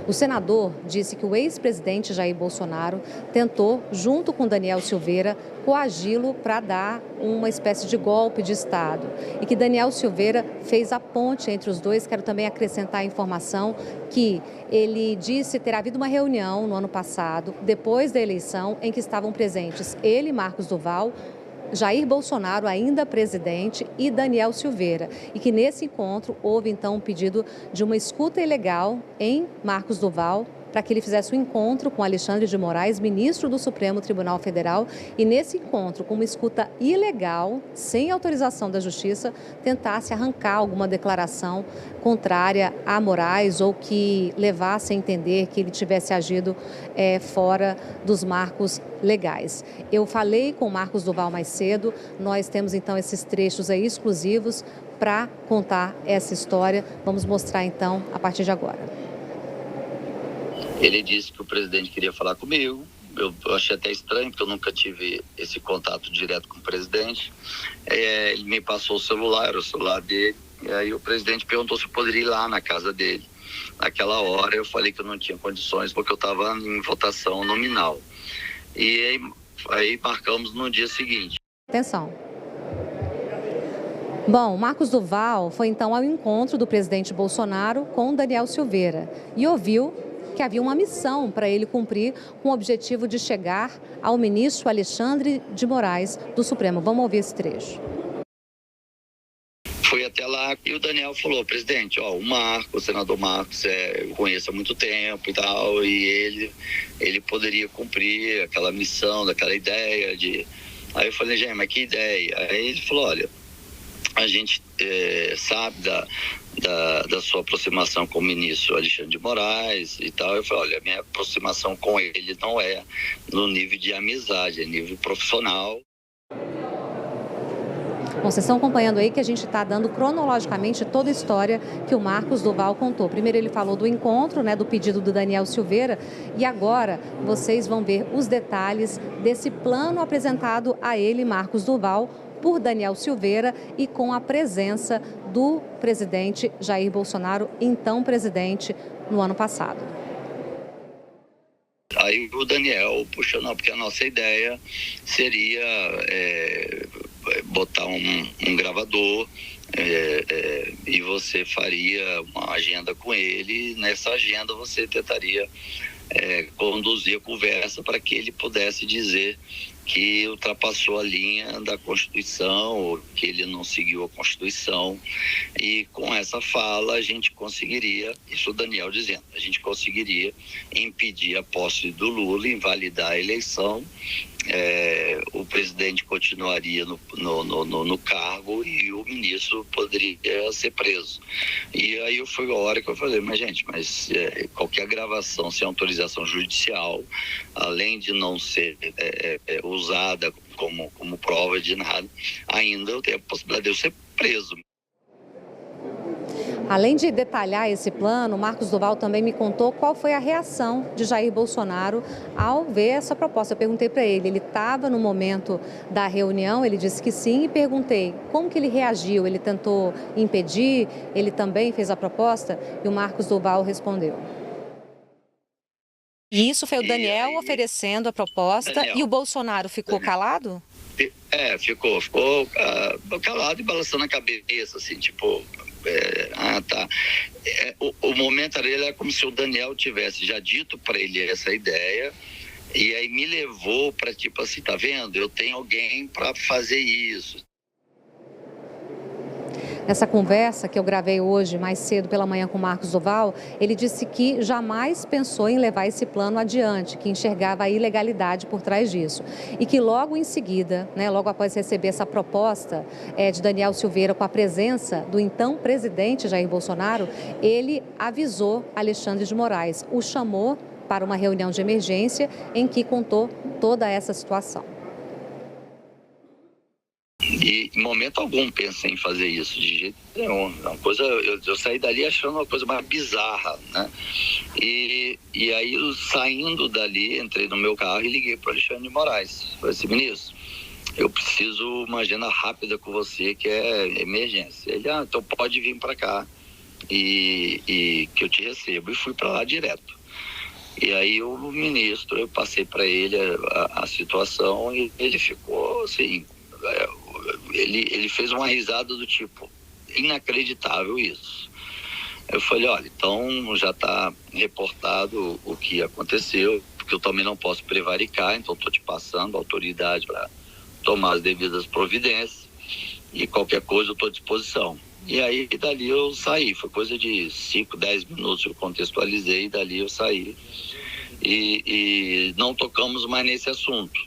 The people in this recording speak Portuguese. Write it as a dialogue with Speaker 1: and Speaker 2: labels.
Speaker 1: O senador disse que o ex-presidente Jair Bolsonaro tentou, junto com Daniel Silveira, coagi-lo para dar uma espécie de golpe de Estado. E que Daniel Silveira fez a ponte entre os dois. Quero também acrescentar a informação que ele disse ter havido uma reunião no ano passado, depois da eleição, em que estavam presentes ele, Marcos Duval, Jair Bolsonaro, ainda presidente, e Daniel Silveira. E que nesse encontro houve então um pedido de uma escuta ilegal em Marcos Duval, para que ele fizesse um encontro com Alexandre de Moraes, ministro do Supremo Tribunal Federal, e nesse encontro, com uma escuta ilegal, sem autorização da Justiça, tentasse arrancar alguma declaração contrária a Moraes ou que levasse a entender que ele tivesse agido fora dos marcos legais. Eu falei com o Marcos Duval mais cedo, nós temos então esses trechos aí exclusivos para contar essa história. Vamos mostrar então a partir de agora.
Speaker 2: Ele disse que o presidente queria falar comigo. Eu achei até estranho, porque eu nunca tive esse contato direto com o presidente. Ele me passou o celular, era o celular dele. E aí o presidente perguntou se eu poderia ir lá na casa dele. Naquela hora eu falei que eu não tinha condições, porque eu estava em votação nominal. E aí marcamos no dia seguinte.
Speaker 1: Atenção. Bom, Marcos Duval foi então ao encontro do presidente Bolsonaro com Daniel Silveira e ouviu que havia uma missão para ele cumprir com o objetivo de chegar ao ministro Alexandre de Moraes do Supremo. Vamos ouvir esse trecho.
Speaker 2: Fui até lá e o Daniel falou: presidente, o senador Marcos, eu conheço há muito tempo e tal, e ele poderia cumprir aquela missão, daquela ideia de... Aí eu falei: gente, mas que ideia? Aí ele falou: olha, a gente sabe da sua aproximação com o ministro Alexandre de Moraes e tal. Eu falei: olha, a minha aproximação com ele não é no nível de amizade, é nível profissional.
Speaker 1: Bom, vocês estão acompanhando aí que a gente está dando cronologicamente toda a história que o Marcos Duval contou. Primeiro ele falou do encontro, do pedido do Daniel Silveira, e agora vocês vão ver os detalhes desse plano apresentado a ele, Marcos Duval, por Daniel Silveira e com a presença do presidente Jair Bolsonaro, então presidente, no ano passado.
Speaker 2: Aí o Daniel puxou, não, porque a nossa ideia seria botar um gravador e você faria uma agenda com ele, e nessa agenda você tentaria conduzir a conversa para que ele pudesse dizer que ultrapassou a linha da Constituição, ou que ele não seguiu a Constituição, e com essa fala a gente conseguiria, isso o Daniel dizendo, a gente conseguiria impedir a posse do Lula, invalidar a eleição, o presidente continuaria no cargo e o ministro poderia ser preso. E aí foi a hora que eu falei: mas gente, qualquer gravação sem autorização judicial, além de não ser usada como prova de nada, ainda eu tenho a possibilidade de eu ser preso.
Speaker 1: Além de detalhar esse plano, Marcos Duval também me contou qual foi a reação de Jair Bolsonaro ao ver essa proposta. Eu perguntei para ele estava no momento da reunião, ele disse que sim, e perguntei como que ele reagiu, ele tentou impedir, ele também fez a proposta, e o Marcos Duval respondeu. E isso foi o Daniel oferecendo a proposta, e o Bolsonaro ficou calado?
Speaker 2: Ficou calado e balançando a cabeça, assim, tipo... tá. O momento dele é como se o Daniel tivesse já dito para ele essa ideia, e aí me levou para tipo assim, tá vendo? Eu tenho alguém para fazer isso.
Speaker 1: Nessa conversa que eu gravei hoje, mais cedo pela manhã com o Marcos Duval, ele disse que jamais pensou em levar esse plano adiante, que enxergava a ilegalidade por trás disso. E que logo em seguida, logo após receber essa proposta de Daniel Silveira com a presença do então presidente Jair Bolsonaro, ele avisou Alexandre de Moraes, o chamou para uma reunião de emergência em que contou toda essa situação.
Speaker 2: E em momento algum pensei em fazer isso, de jeito nenhum. Uma coisa, eu saí dali achando uma coisa mais bizarra, né? E aí, saindo dali, entrei no meu carro e liguei para o Alexandre de Moraes. Falei assim: ministro, eu preciso uma agenda rápida com você, que é emergência. Ele: então pode vir para cá. e que eu te recebo. E fui para lá direto. E aí o ministro, eu passei para ele a situação e ele ficou assim, ele fez uma risada do tipo, inacreditável isso. Eu falei, olha, então já está reportado o que aconteceu, porque eu também não posso prevaricar, então estou te passando a autoridade para tomar as devidas providências e qualquer coisa eu estou à disposição. E aí dali eu saí, foi coisa de 5, 10 minutos, eu contextualizei, e dali eu saí e não tocamos mais nesse assunto.